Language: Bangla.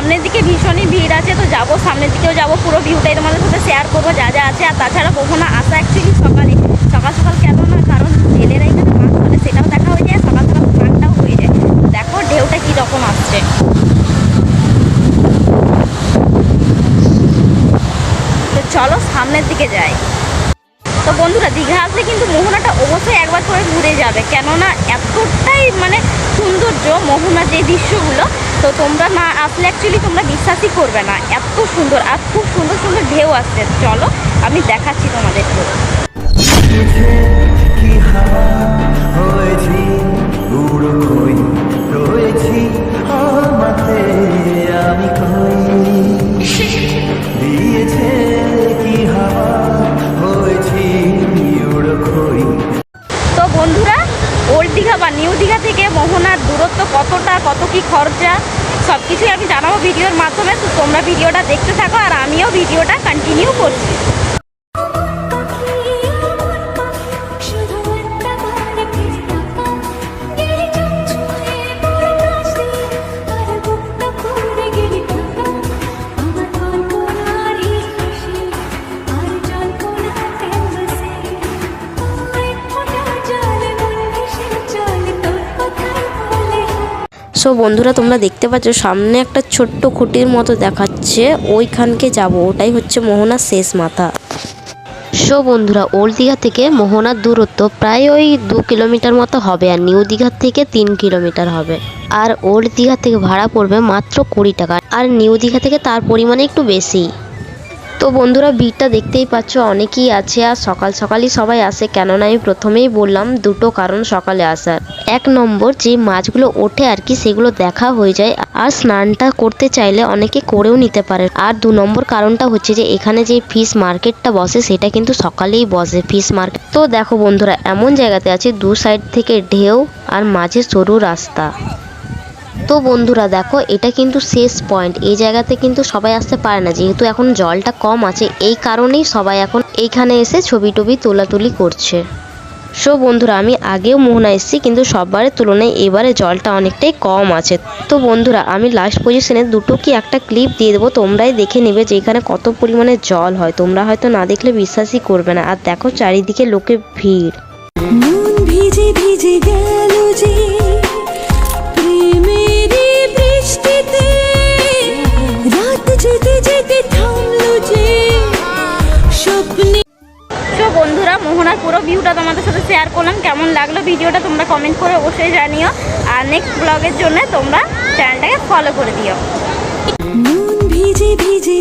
সামনের দিকে ভীষণই ভিড় আছে, তো যাবো, সামনের দিকেও যাবো, পুরো ভিউটাই তোমাদের সাথে শেয়ার করবো যা যা আছে। আর তাছাড়া মোহনা আসা অ্যাকচুয়ালি সকাল সকাল কেন না, কারণ জেলেরা এখানে মাছ ধরে সেটাও দেখা হয়ে যায়, সকাল সকাল স্নানটাও হয়ে যায়। দেখো ঢেউটা কীরকম আসছে। তো চলো সামনের দিকে যাই। তো বন্ধুরা, দীঘা আসলে কিন্তু মোহনাটা অবশ্যই একবার করে ঘুরে যাবে, কেননা এতটাই মানে সৌন্দর্য মোহনার যে দৃশ্যগুলো, তো তোমরা না আসলে অ্যাকচুয়ালি তোমরা বিশ্বাসই করবে না, এত সুন্দর আর খুব সুন্দর সুন্দর ঢেউ আসছে। চলো আমি দেখাচ্ছি তোমাদেরকে। তো বন্ধুরা, ওল্ড দীঘা বা নিউ দীঘা থেকে মোহনার দূরত্ব কতটা, কত কি খরচা, সব কিছুই আমি জানাবো ভিডিওর মাধ্যমে। তো তোমরা ভিডিওটা দেখতে থাকো আর আমিও ভিডিওটা কন্টিনিউ করছি। সো বন্ধুরা, তোমরা দেখতে পাচ্ছ সামনে একটা ছোট্ট খুঁটির মতো দেখাচ্ছে, ওইখানকে যাব, ওটাই হচ্ছে মোহনার শেষ মাথা। সো বন্ধুরা, ওল্ড দীঘা থেকে মোহনার দূরত্ব প্রায় ওই 2 কিলোমিটার মতো হবে, আর নিউ দীঘার থেকে 3 কিলোমিটার হবে। আর ওল্ড দীঘা থেকে ভাড়া পড়বে মাত্র 20 টাকা, আর নিউ দীঘা থেকে তার পরিমাণে একটু বেশি। তো বন্ধুরা, ভিড়টা দেখতেই পাচ্ছ, অনেকেই আছে, আর সকাল সকালই সবাই আসে, কেননা আমি প্রথমেই বললাম দুটো কারণ সকালে আসার। 1 নম্বর, যে মাছগুলো ওঠে আর কি, সেগুলো দেখা হয়ে যায়, আর স্নানটা করতে চাইলে অনেকে করেও নিতে পারে। আর 2 নম্বর কারণটা হচ্ছে যে এখানে যে ফিশ মার্কেটটা বসে সেটা কিন্তু সকালেই বসে, ফিশ মার্কেট। তো দেখো বন্ধুরা, এমন জায়গাতে আছে 2 সাইড থেকে ঢেউ আর মাঝে সরু রাস্তা। তো বন্ধুরা দেখো, এটা কিন্তু শেষ পয়েন্ট, এই জায়গাতে কিন্তু সবাই আসতে পারে না, যেহেতু এখন জলটা কম আছে, এই কারণেই সবাই এখন এইখানে এসে ছবি টবি তোলাতুলি করছে। সো বন্ধুরা, আমি আগেও মোহনা এসেছি, কিন্তু সববারের তুলনায় এবারে জলটা অনেকটাই কম আছে। তো বন্ধুরা, আমি লাস্ট পজিশনে দুটো কি একটা ক্লিপ দিয়ে দেবো, তোমরাই দেখে নেবে যে এখানে কত পরিমাণে জল হয়, তোমরা হয়তো না দেখলে বিশ্বাসই করবে না। আর দেখো চারিদিকে লোকের ভিড়। ভিজে ভিজে গেল যে বন্ধুরা, মোহনার পুরো ভিউটা তোমাদের সাথে শেয়ার করলাম, কেমন লাগলো ভিডিওটা তোমরা কমেন্ট করে অবশ্যই জানিও। আর নেক্সট ব্লগের জন্য তোমরা চ্যানেলটাকে ফলো করে দিও। ভিজে ভিজে